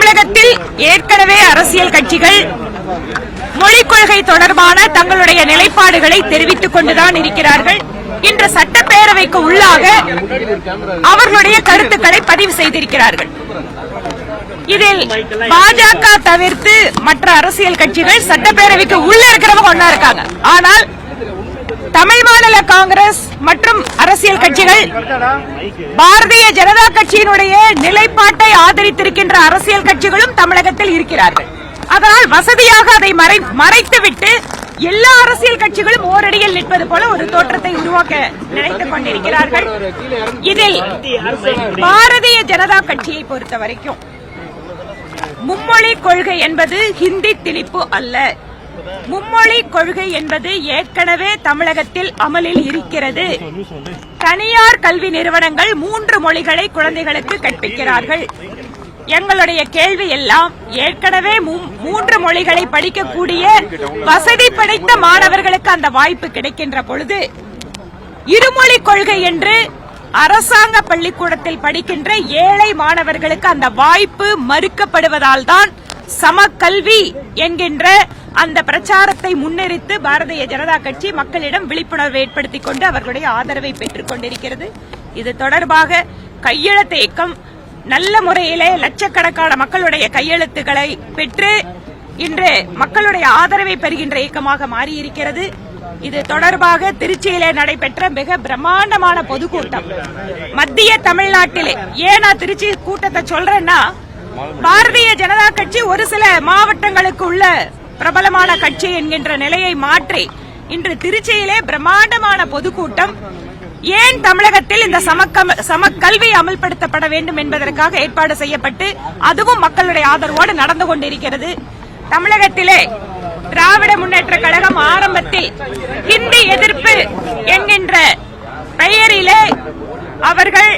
தமிழகத்தில் ஏற்கனவே அரசியல் கட்சிகள் மொழிக் கொள்கை தொடர்பான தங்களுடைய நிலைப்பாடுகளை தெரிவித்துக் கொண்டுதான் இருக்கிறார்கள். இன்று சட்டப்பேரவைக்கு உள்ளாக அவர்களுடைய கருத்துக்களை பதிவு செய்திருக்கிறார்கள். இதில் பாஜக தவிர்த்து மற்ற அரசியல் கட்சிகள் சட்டப்பேரவைக்கு உள்ள இருக்கிறவங்க ஒன்னா இருக்காங்க. ஆனால் தமிழ் மாநில காங்கிரஸ் மற்றும் அரசியல் கட்சிகள் பாரதிய ஜனதா கட்சியினுடைய நிலைப்பாட்டை ஆதரித்திருக்கின்ற அரசியல் கட்சிகளும் தமிழகத்தில் இருக்கிறார்கள். அதனால் வசதியாக அதை மறைத்துவிட்டு எல்லா அரசியல் கட்சிகளும் ஓரடியில் நிற்பது போல ஒரு தோற்றத்தை உருவாக்க நினைத்துக் கொண்டிருக்கிறார்கள். இதில் பாரதிய ஜனதா கட்சியை பொறுத்த வரைக்கும் மும்மொழி கொள்கை என்பது ஹிந்தி திணிப்பு அல்ல. மும்மொழி கொள்கை என்பது ஏற்கனவே தமிழகத்தில் அமலில் இருக்கிறது. தனியார் கல்வி நிறுவனங்கள் 3 மொழிகளை குழந்தைகளுக்கு கற்பிக்கிறார்கள். எங்களுடைய கேள்வி எல்லாம் ஏற்கனவே 3 மொழிகளை படிக்கக்கூடிய வசதி படைத்த மாணவர்களுக்கு அந்த வாய்ப்பு கிடைக்கின்ற பொழுது இருமொழி கொள்கை என்று அரசாங்க பள்ளிக்கூடத்தில் படிக்கின்ற ஏழை மாணவர்களுக்கு அந்த வாய்ப்பு மறுக்கப்படுவதால் தான் சமக்கல்வி என்கின்ற அந்த பிரச்சாரத்தை முன்னிறுத்து பாரதிய ஜனதா கட்சி மக்களிடம் விழிப்புணர்வு ஏற்படுத்திக் கொண்டு அவர்களுடைய ஆதரவை பெற்றுக் கொண்டிருக்கிறது. இது தொடர்பாக கையெழுத்து இயக்கம் நல்ல முறையிலே லட்சக்கணக்கான மக்களுடைய கையெழுத்துக்களை பெற்று இன்று மக்களுடைய ஆதரவை பெறுகின்ற இயக்கமாக மாறியிருக்கிறது. இது தொடர்பாக திருச்சியிலே நடைபெற்ற மிக பிரம்மாண்டமான பொதுக்கூட்டம் மத்திய தமிழ்நாட்டிலே. ஏன் நான் திருச்சி கூட்டத்தை சொல்றேன்னா, பாரதிய ஜனதா கட்சி ஒரு சில மாவட்டங்களுக்கு உள்ள பிரபலமான கட்சி என்கின்ற நிலையை மாற்றி இன்று திருச்சியிலே பிரம்மாண்டமான பொதுக்கூட்டம் ஏன் தமிழகத்தில் இந்த சமக்கல்வி அமல்படுத்தப்பட வேண்டும் என்பதற்காக ஏற்பாடு செய்யப்பட்டு அதுவும் மக்களுடைய ஆதரவோடு நடந்து கொண்டிருக்கிறது. தமிழகத்திலே திராவிட முன்னேற்ற கழகம் ஆரம்பத்தில் ஹிந்தி எதிர்ப்பு என்கின்ற பெயரிலே அவர்கள்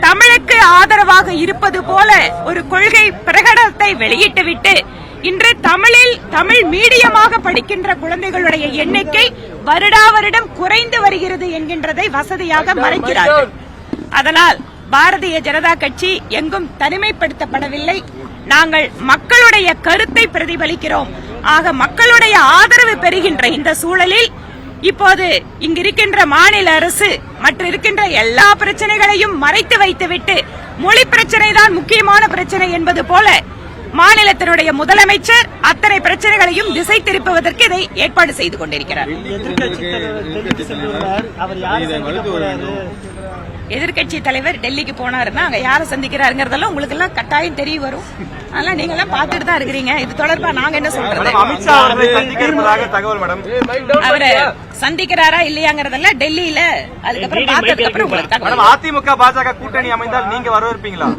தமிழுக்கு ஆதரவாக இருப்பது போல ஒரு கொள்கை பிரகடனத்தை வெளியிட்டுவிட்டு இன்று தமிழ் மீடியமாக படிக்கின்ற குழந்தைகளுடைய எண்ணிக்கை வருடா வருடம் குறைந்து வருகிறது என்கின்றதை வசதியாக மறைக்கிறார்கள். அதனால் பாரதிய ஜனதா கட்சி எங்கும் தனிமைப்படுத்தப்படவில்லை. நாங்கள் மக்களுடைய கருத்தை பிரதிபலிக்கிறோம். ஆக மக்களுடைய ஆதரவு பெறுகின்ற இந்த சூழலில் இப்போது இங்கிருக்கின்ற மாநில அரசு மற்ற இருக்கின்ற எல்லா பிரச்சனைகளையும் மறைத்து வைத்துவிட்டு மொழி பிரச்சனை தான் முக்கியமான பிரச்சனை என்பது போல மாநிலத்தினுடைய முதலமைச்சர் அத்தனை பிரச்சனைகளையும் திசை திருப்புவதற்கு இதை ஏற்பாடு செய்து கொண்டிருக்கிறார். எதிர்கட்சி தலைவர் டெல்லிக்கு போனாருன்னா அங்க யாரை சந்திக்கிறாருங்கிறதெல்லாம் உங்களுக்கு எல்லாம் கட்டாயம் தெரிய வரும். அதனால நீங்க எல்லாம் பாத்துட்டு தான் இருக்கிறீங்க. இது தொடர்பா நாங்க என்ன சொல்றது, அவரை சந்திக்கிறாரா இல்லையாங்கிறதெல்லாம் டெல்லியில அதுக்கப்புறம் பார்த்ததுக்கு அப்புறம் அதிமுக பாஜக கூட்டணி அமைந்தால் நீங்க வரவேற்பீங்களா?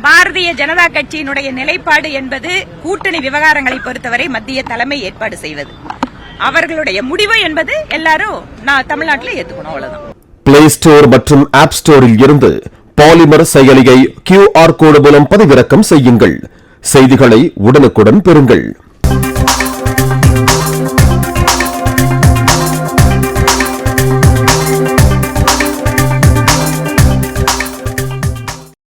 பாரதிய ஜனதா கட்சியினுடைய நிலைப்பாடு என்பது கூட்டணி விவகாரங்களை பொறுத்தவரை மத்திய தலைமை ஏற்பாடு செய்வது. அவர்களுடைய முடிவு என்பது எல்லாரும் நான் தமிழ்நாட்டில் ஏற்றுக்கணும், அவ்வளவுதான். பிளே ஸ்டோர் மற்றும் ஆப் ஸ்டோரில் இருந்து பாலிமர் செயலியை QR கோடு மூலம் பதிவிறக்கம் செய்யுங்கள். செய்திகளை உடனுக்குடன் பெறுங்கள்.